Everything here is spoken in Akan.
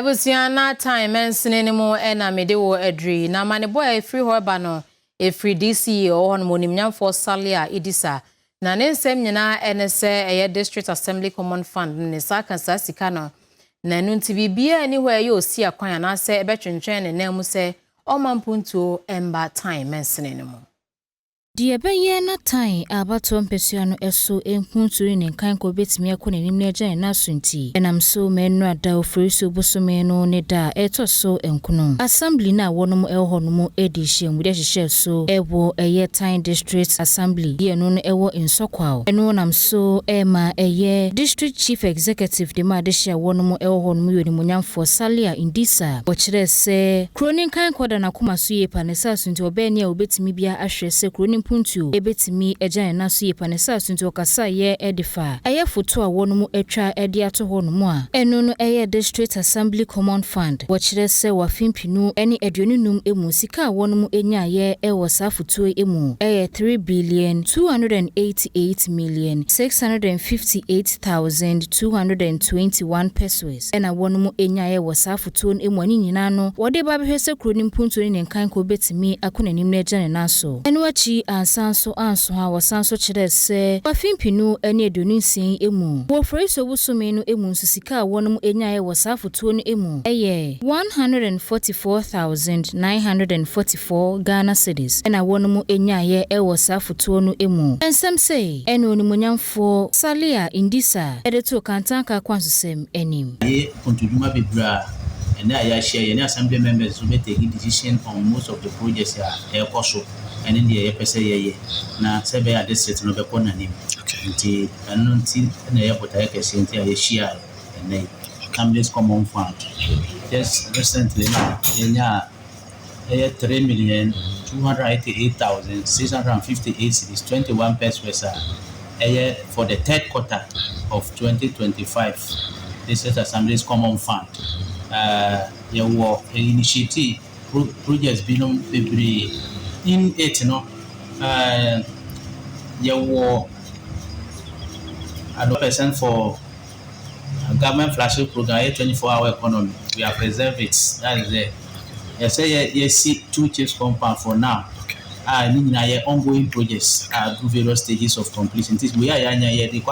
Ebusiana time ensene mo ena mede wo adri na mane boy free hoba no Afia DCE on monimnyamfo salia idisa na ne nsem nyina ene se eye district assembly common fund ne saka sika no na nu nti bibia ni ho eye osi akwan na se ebetwentwen ne namu se omampuntuo emba time ensene mo Die beye na Tain abato mpesua no eso enkunturi ne nkan ko betimi akona nim na agyan na sunti enam so menu ada ofriso bosome no ne da etoso enkuno assembly na wonom eho no mu edition mu de hye so ewo eye Tain district assembly ye no no ewo insokwa eno nam so ema eye district chief executive de ma de hye wonom eho no mu yonimunyamfo salia indisa bochire se kronin kan koda na koma so ye panesa sunti obeni a obetimi bia ahwe se kronin puntu ebetimi agyan na so yepanesa sunti okasa ye edifa eye foto a wono atwa edi ato ho no mu a eno no eye district assembly common fund wochire se wafimpinu eni aduonunum emu sika wono enya ye ewo sa foto emu eye 3,288,658,221 pesos ena wono enya ye wo sa foto emu ani nyina no wode ba behwese kronim puntu ne nkan ko betimi akona nim na agyan na so eno achi ansanso ha wasanso chire se wafimpinu eni edonunsin emu wo friso busome no emu nsusika wonom enyae wasafotuo no emu eye 144,944 Ghana cedis ena wonom enyae wasafotuo no emu ensem se eni onimunyamfo salia indisa edeto kantanka kwansosem enim ye kontuduma bebra and I share any assembly members who may take a decision on most of the projects here also and in the PSA now say at this set no be kon name okay and no tin na airport I can see I share and they come this common fund just recently nya 3,288,658 cities 21 pesos for the third quarter of 2025 this is assembly's common fund your initiative projects belong every in it no your 100% for government flagship program 24-hour economy we have preserved it that is there yes see two chiefs compound for now ongoing projects through various stages of completion we are the